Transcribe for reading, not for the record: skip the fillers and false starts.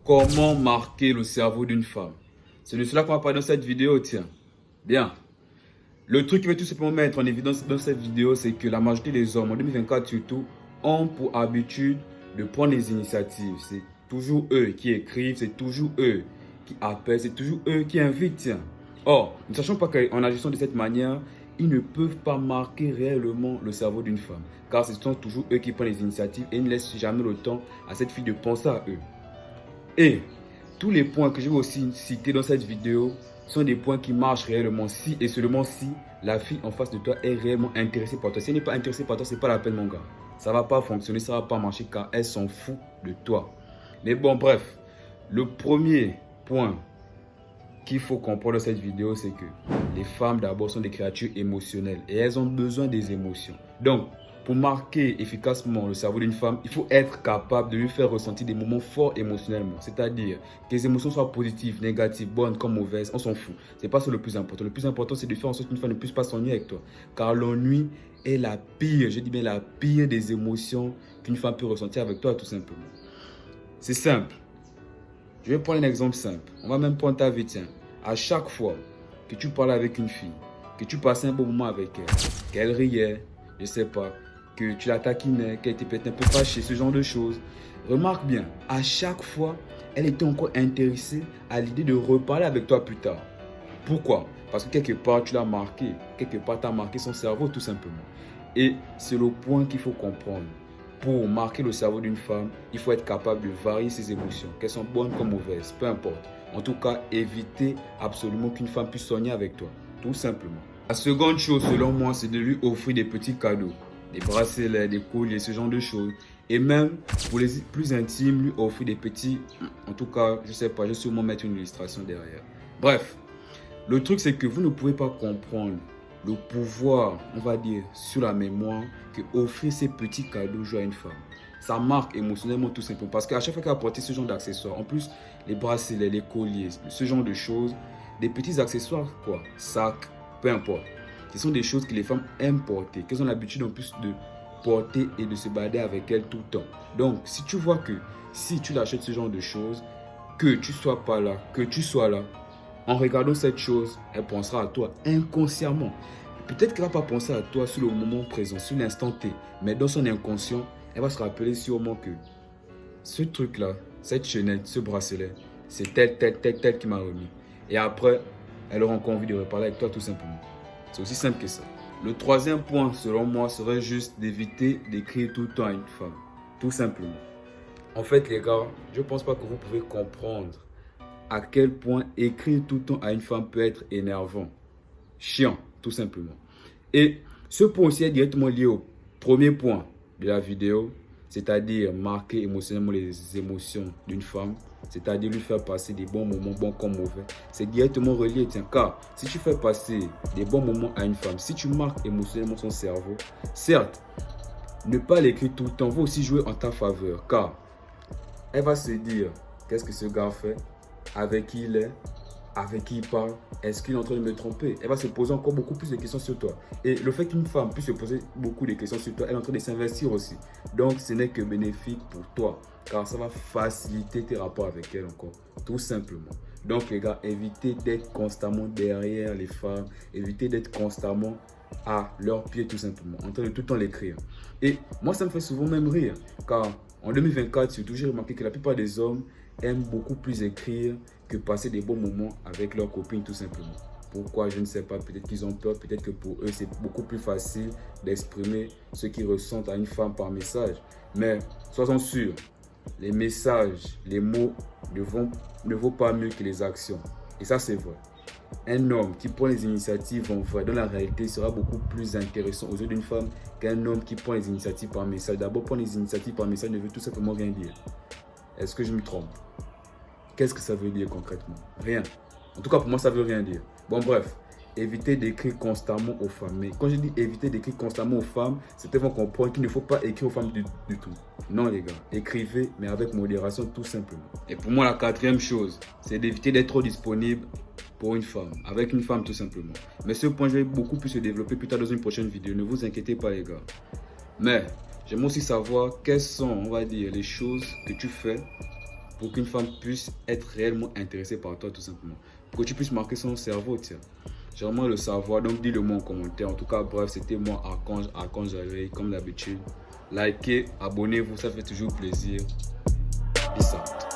Comment marquer le cerveau d'une femme? C'est de cela qu'on va parler dans cette vidéo, tiens. Bien. Le truc que je vais tout simplement mettre en évidence dans cette vidéo, c'est que la majorité des hommes, en 2024 surtout, ont pour habitude de prendre les initiatives. C'est toujours eux qui écrivent, c'est toujours eux qui appellent, c'est toujours eux qui invitent, tiens. Or, ne sachant pas qu'en agissant de cette manière, ils ne peuvent pas marquer réellement le cerveau d'une femme. Car ce sont toujours eux qui prennent les initiatives et ne laissent jamais le temps à cette fille de penser à eux. Et tous les points que je vais aussi citer dans cette vidéo sont des points qui marchent réellement si et seulement si la fille en face de toi est réellement intéressée par toi. Si elle n'est pas intéressée par toi, c'est pas la peine, mon gars. Ça va pas fonctionner, ça va pas marcher car elle s'en fout de toi. Mais bon, bref, le premier point qu'il faut comprendre dans cette vidéo, c'est que les femmes d'abord sont des créatures émotionnelles et elles ont besoin des émotions. Donc, pour marquer efficacement le cerveau d'une femme, il faut être capable de lui faire ressentir des moments forts émotionnellement. C'est-à-dire que les émotions soient positives, négatives, bonnes comme mauvaises, on s'en fout. C'est pas ça le plus important. Le plus important, c'est de faire en sorte qu'une femme ne puisse pas s'ennuyer avec toi. Car l'ennui est la pire, je dis bien la pire des émotions qu'une femme peut ressentir avec toi, tout simplement. C'est simple. Je vais prendre un exemple simple. On va même prendre ta vie, tiens. À chaque fois que tu parlais avec une fille, que tu passais un bon moment avec elle, qu'elle riait, je sais pas, que tu la taquinais, qu'elle était peut-être un peu fâchée, ce genre de choses. Remarque bien, à chaque fois, elle était encore intéressée à l'idée de reparler avec toi plus tard. Pourquoi? Parce que quelque part, tu l'as marqué. Quelque part, tu as marqué son cerveau, tout simplement. Et c'est le point qu'il faut comprendre. Pour marquer le cerveau d'une femme, il faut être capable de varier ses émotions, qu'elles sont bonnes comme mauvaises, peu importe. En tout cas, éviter absolument qu'une femme puisse soigner avec toi, tout simplement. La seconde chose, selon moi, c'est de lui offrir des petits cadeaux. Des bracelets, des colliers, ce genre de choses. Et même, pour les plus intimes, lui offrir des petits... En tout cas, je sais pas, je vais sûrement mettre une illustration derrière. Bref, le truc, c'est que vous ne pouvez pas comprendre le pouvoir, on va dire, sur la mémoire que offrir ces petits cadeaux joue à une femme. Ça marque émotionnellement tout simplement. Parce qu'à chaque fois qu'elle a porté ce genre d'accessoires, en plus, les bracelets, les colliers, ce genre de choses, des petits accessoires, quoi, sacs, peu importe. Ce sont des choses que les femmes aiment porter, qu'elles ont l'habitude en plus de porter et de se balader avec elles tout le temps. Donc, si tu vois que si tu l'achètes ce genre de choses, que tu sois pas là, que tu sois là, en regardant cette chose, elle pensera à toi inconsciemment. Peut-être qu'elle ne va pas penser à toi sur le moment présent, sur l'instant T, mais dans son inconscient, elle va se rappeler sûrement que ce truc-là, cette chaînette, ce bracelet, c'est tel qui m'a remis. Et après, elle aura encore envie de reparler avec toi tout simplement. C'est aussi simple que ça. Le troisième point, selon moi, serait juste d'éviter d'écrire tout le temps à une femme. Tout simplement. En fait, les gars, je ne pense pas que vous pouvez comprendre à quel point écrire tout le temps à une femme peut être énervant, chiant, tout simplement. Et ce point aussi est directement lié au premier point de la vidéo, c'est-à-dire marquer émotionnellement les émotions d'une femme, c'est-à-dire lui faire passer des bons moments, bons comme mauvais. C'est directement relié, tiens, car si tu fais passer des bons moments à une femme, si tu marques émotionnellement son cerveau, certes, ne pas l'écrire tout le temps va aussi jouer en ta faveur, car elle va se dire, qu'est-ce que ce gars fait? Avec qui il est, avec qui il parle, est-ce qu'il est en train de me tromper? Elle va se poser encore beaucoup plus de questions sur toi. Et le fait qu'une femme puisse se poser beaucoup de questions sur toi, elle est en train de s'investir aussi. Donc, ce n'est que bénéfique pour toi, car ça va faciliter tes rapports avec elle encore, tout simplement. Donc, les gars, évitez d'être constamment derrière les femmes, évitez d'être constamment à leurs pieds, tout simplement, en train de tout le temps l'écrire. Et moi, ça me fait souvent même rire, car en 2024, surtout, j'ai remarqué que la plupart des hommes aiment beaucoup plus écrire que passer des bons moments avec leurs copines tout simplement. Pourquoi? Je ne sais pas. Peut-être qu'ils ont peur. Peut-être que pour eux, c'est beaucoup plus facile d'exprimer ce qu'ils ressentent à une femme par message. Mais soyons sûrs, les messages, les mots ne vaut pas mieux que les actions. Et ça, c'est vrai. Un homme qui prend les initiatives en vrai, dans la réalité, sera beaucoup plus intéressant aux yeux d'une femme qu'un homme qui prend les initiatives par message. D'abord, prendre les initiatives par message ne veut tout simplement rien dire. Est-ce que je me trompe? Qu'est-ce que ça veut dire concrètement? Rien. En tout cas, pour moi, ça veut rien dire. Bon, bref, évitez d'écrire constamment aux femmes. Mais quand je dis éviter d'écrire constamment aux femmes, c'est tellement comprendre qu'il ne faut pas écrire aux femmes du tout. Non, les gars, écrivez, mais avec modération, tout simplement. Et pour moi, la quatrième chose, c'est d'éviter d'être trop disponible pour une femme, avec une femme tout simplement. Mais ce point, je vais beaucoup plus se développer plus tard dans une prochaine vidéo. Ne vous inquiétez pas, les gars. Mais j'aimerais aussi savoir quelles sont, on va dire, les choses que tu fais pour qu'une femme puisse être réellement intéressée par toi tout simplement. Pour que tu puisses marquer son cerveau, tiens. J'aimerais le savoir, donc dis-le-moi en commentaire. En tout cas, bref, c'était moi, Archange Javeille, comme d'habitude. Likez, abonnez-vous, ça fait toujours plaisir. Peace out.